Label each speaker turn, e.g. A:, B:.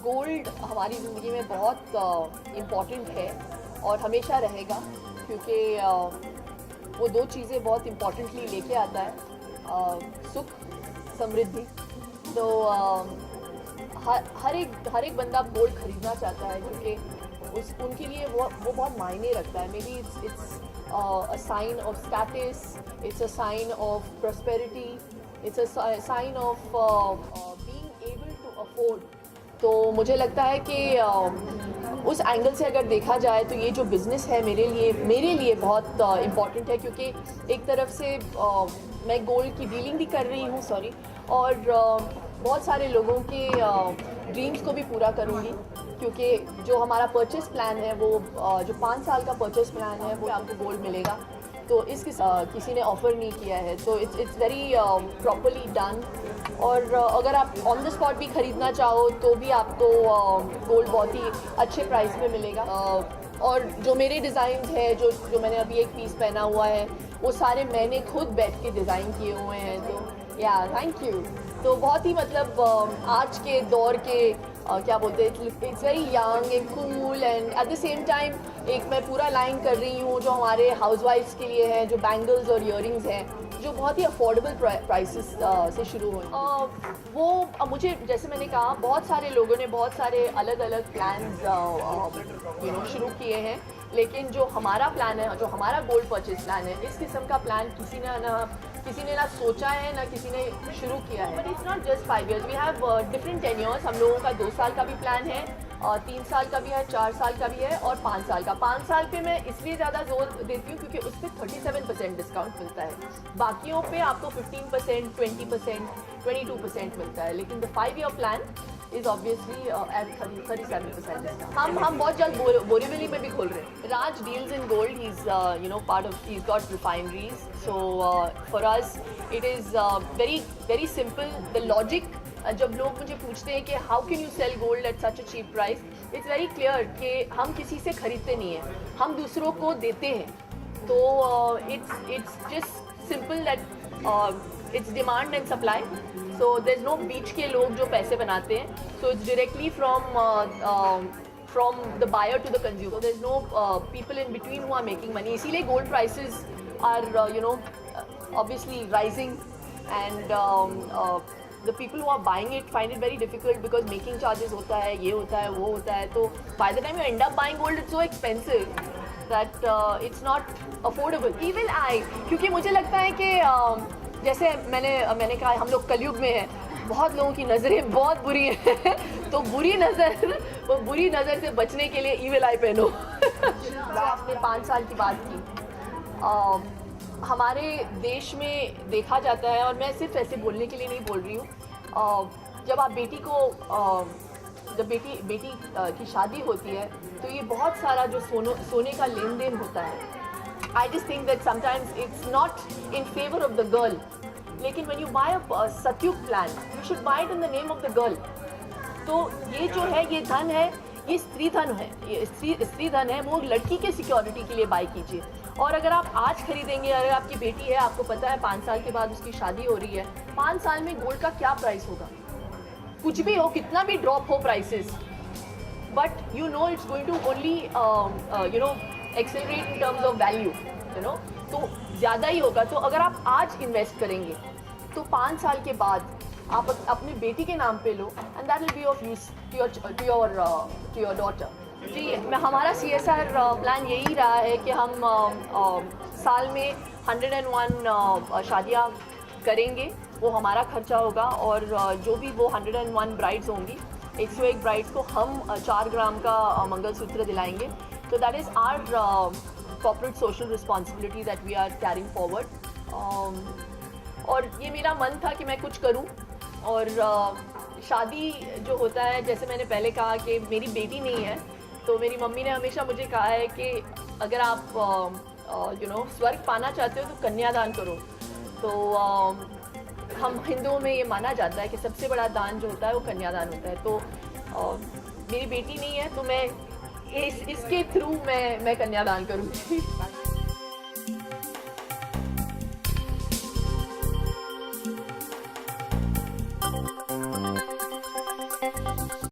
A: Gold हमारी ज़िंदगी में बहुत इम्पॉर्टेंट है और हमेशा रहेगा, क्योंकि वो दो चीज़ें बहुत इम्पॉर्टेंटली लेके आता है, सुख, समृद्धि। तो हर एक बंदा गोल्ड खरीदना चाहता है, क्योंकि उनके लिए वो बहुत मायने रखता है। May be it's a sign of status, it's a sign of prosperity, it's a sign of being able to afford. तो मुझे लगता है कि उस एंगल से अगर देखा जाए तो ये जो बिज़नेस है मेरे लिए बहुत इम्पॉर्टेंट है, क्योंकि एक तरफ से मैं गोल्ड की डीलिंग भी कर रही हूँ, सॉरी, और बहुत सारे लोगों के ड्रीम्स को भी पूरा करूँगी, क्योंकि जो हमारा परचेस प्लान है वो जो 5 साल का परचेस प्लान है वो आपको गोल्ड मिलेगा। तो किसी ने ऑफ़र नहीं किया है, तो इट्स वेरी प्रॉपरली डन। और अगर आप ऑन द स्पॉट भी ख़रीदना चाहो तो भी आपको गोल्ड बहुत ही अच्छे प्राइस में मिलेगा। और जो मेरे डिज़ाइंस है, जो मैंने अभी एक पीस पहना हुआ है, वो सारे मैंने खुद बैठ के डिज़ाइन किए हुए हैं। तो या थैंक यू। तो बहुत ही मतलब आज के दौर के क्या बोलते हैं, it's very young and cool, and at the same time एक मैं पूरा लाइन कर रही हूँ जो हमारे हाउसवाइफ्स के लिए है, जो बैंगल्स और इयररिंग्स हैं, जो बहुत ही अफोर्डेबल प्राइसेस से शुरू हुए। वो मुझे, जैसे मैंने कहा, बहुत सारे लोगों ने बहुत सारे अलग अलग प्लान्स शुरू किए हैं, लेकिन जो हमारा प्लान है, जो हमारा गोल्ड परचेज प्लान है, इस किस्म का प्लान किसी ने ना सोचा है, ना किसी ने शुरू किया है। But it's not just 5 years, we have different tenures. हम लोगों का 2 साल का भी प्लान है, 3 साल का भी है, 4 साल का भी है और 5 साल का। 5 साल पे मैं इसलिए ज़्यादा जोर देती हूँ क्योंकि उस पर 37% डिस्काउंट मिलता है। बाकियों पे आपको 15%, 20%, 22% मिलता है, लेकिन the 5 year plan is obviously at 37% discount. हम बहुत जल्द बोरीवली में भी खोल रहे हैं। Raj deals in gold, he is part of, he got refineries. So for us it is very simple. The logic, जब लोग मुझे पूछते हैं कि how can you sell gold at such a cheap price, it's very clear कि हम किसी से ख़रीदते नहीं हैं, हम दूसरों को देते हैं। तो it's just simple that it's demand and supply. So there is no बीच के लोग जो पैसे बनाते हैं। So it's directly from the buyer to the consumer. There is no people in between who are making money. इसीलिए gold prices are obviously rising, and the people who are buying it find it very difficult because making charges होता है, ये होता है, वो होता है। तो by the time you end up buying gold, it's so expensive that it's not affordable. Even I, क्योंकि मुझे लगता है कि जैसे मैंने कहा, हम लोग कलयुग में हैं, बहुत लोगों की नज़रें बहुत बुरी हैं तो बुरी नज़र से बचने के लिए ईविल आई पहनो। आपने 5 साल की बात की। हमारे देश में देखा जाता है, और मैं सिर्फ ऐसे बोलने के लिए नहीं बोल रही हूँ, जब आप जब बेटी की शादी होती है तो ये बहुत सारा जो सोने का लेन देन होता है। I just think that sometimes it's not in favour of the girl, लेकिन when you buy a Satyug plan, you should buy it in the name of the girl. तो ये जो है, ये धन है, ये स्त्री धन है, ये स्त्री धन है, वो लड़की के सिक्योरिटी के लिए बाय कीजिए। और अगर आप आज खरीदेंगे, अगर आपकी बेटी है, आपको पता है 5 साल के बाद उसकी शादी हो रही है, 5 साल में गोल्ड का क्या प्राइस होगा? कुछ भी हो, कितना भी ड्रॉप हो prices, but you know it's going to only accelerate in terms of value, तो ज़्यादा ही होगा। तो अगर आप आज इन्वेस्ट करेंगे तो 5 साल के बाद आप अपनी बेटी के नाम पे लो, and that will be of use to your daughter. जी, हमारा CSR प्लान यही रहा है कि हम साल में 101 शादियाँ करेंगे, वो हमारा खर्चा होगा। और जो भी वो 101 ब्राइड्स होंगी, 101 ब्राइड्स को हम 4 ग्राम का मंगलसूत्र दिलाएंगे। तो that is our corporate social responsibility that we are carrying forward. और ये मेरा मन था कि मैं कुछ करूं। और शादी जो होता है, जैसे मैंने पहले कहा कि मेरी बेटी नहीं है, तो मेरी मम्मी ने हमेशा मुझे कहा है कि अगर आप स्वर्ग पाना चाहते हो तो कन्यादान करो। तो हम हिंदुओं में ये माना जाता है कि सबसे बड़ा दान जो होता है वो कन्यादान होता है। तो मेरी बेटी नहीं है, तो मैं इसके थ्रू मैं कन्यादान करूँगी।